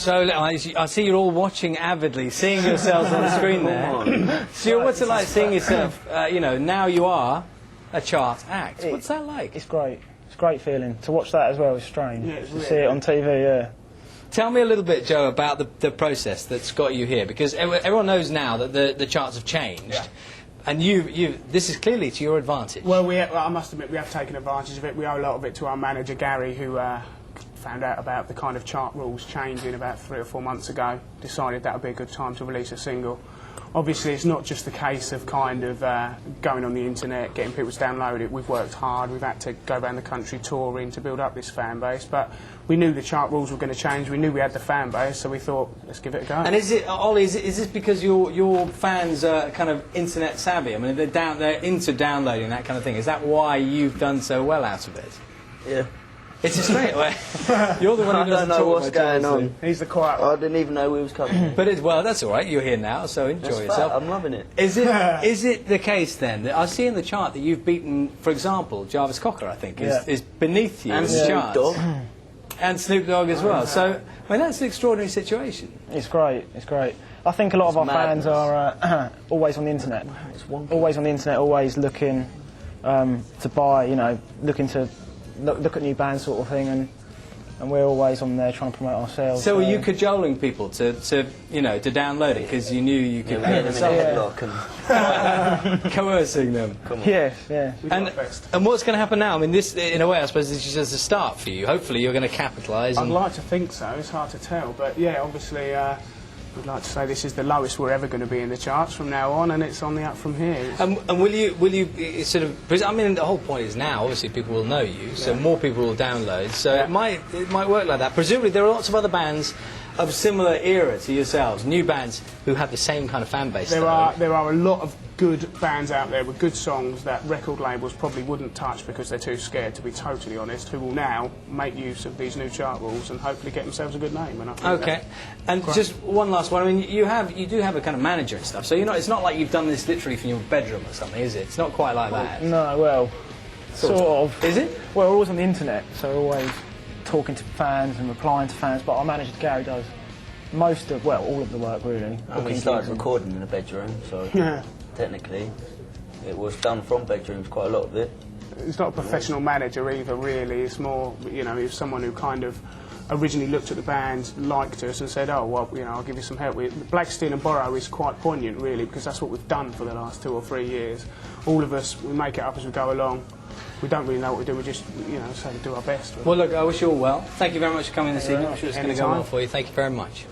So I see you're all watching avidly, seeing yourselves on the screen there. Stuart, what's it like seeing yourself, you know, now you are a chart act? What's that like? It's great. It's a great feeling. To watch that as well is strange. Yeah, to see it on TV, yeah. Tell me a little bit, Joe, about the process that's got you here, because everyone knows now that the charts have changed. Yeah. And this is clearly to your advantage. Well, I must admit, we have taken advantage of it. We owe a lot of it to our manager, Gary, who found out about the kind of chart rules changing about 3 or 4 months ago, decided that would be a good time to release a single. Obviously, it's not just the case of kind of going on the internet, getting people to download it. We've worked hard. We've had to go around the country touring to build up this fan base. But we knew the chart rules were going to change. We knew we had the fan base, so we thought, let's give it a go. And is it, Ollie, is this because your fans are kind of internet savvy? I mean, they're into downloading that kind of thing. Is that why you've done so well out of it? Yeah. It's a straight way. You're the one who doesn't I don't know talk what's going on. He's the quiet one. I didn't even know we was coming. But well, that's all right. You're here now, so enjoy yourself. I'm loving it. Is it the case then that I see in the chart that you've beaten, for example, Jarvis Cocker? I think is beneath you And in the chart, Dogg. and Snoop Dogg as well. So I mean, that's an extraordinary situation. It's great. It's great. I think a lot of our fans are always on the internet. Always on the internet. Always looking to buy. You know, looking to look at new bands, sort of thing, and we're always on there trying to promote ourselves. So were you cajoling people to download it because you knew you could Get them in a headlock and coercing them? come on. Yes, yeah. And what's going to happen now? I mean, this, in a way, I suppose this is just a start for you. Hopefully you're going to capitalise. I'd like to think so. It's hard to tell. But, yeah, obviously, we'd like to say this is the lowest we're ever going to be in the charts from now on, and it's on the up from here. And will you sort of... I mean, the whole point is now, obviously, people will know you, so more people will download. So it might work like that. Presumably, there are lots of other bands of similar era to yourselves, new bands who have the same kind of fan base. There are a lot of good bands out there with good songs that record labels probably wouldn't touch because they're too scared, to be totally honest, who will now make use of these new chart rules and hopefully get themselves a good name. And I think okay, and just one last one. I mean, you do have a kind of manager and stuff, so it's not like you've done this literally from your bedroom or something, is it? It's not quite like that. No, well, sort of. Is it? Well, we're always on the internet, so we're always talking to fans and replying to fans. But our manager Gary does all of the work really. And we started recording in the bedroom, so technically it was done from bedrooms, quite a lot of it. He's not a professional manager either, really. It's more, he was someone who kind of originally looked at the band, liked us, and said, "Oh, well, I'll give you some help." Black Steel and Borrow is quite poignant, really, because that's what we've done for the last 2 or 3 years. All of us, we make it up as we go along. We don't really know what we do. We just, say we do our best. Really. Well, look, I wish you all well. Thank you very much for coming this evening. I'm sure it's going to go well for you. Thank you very much.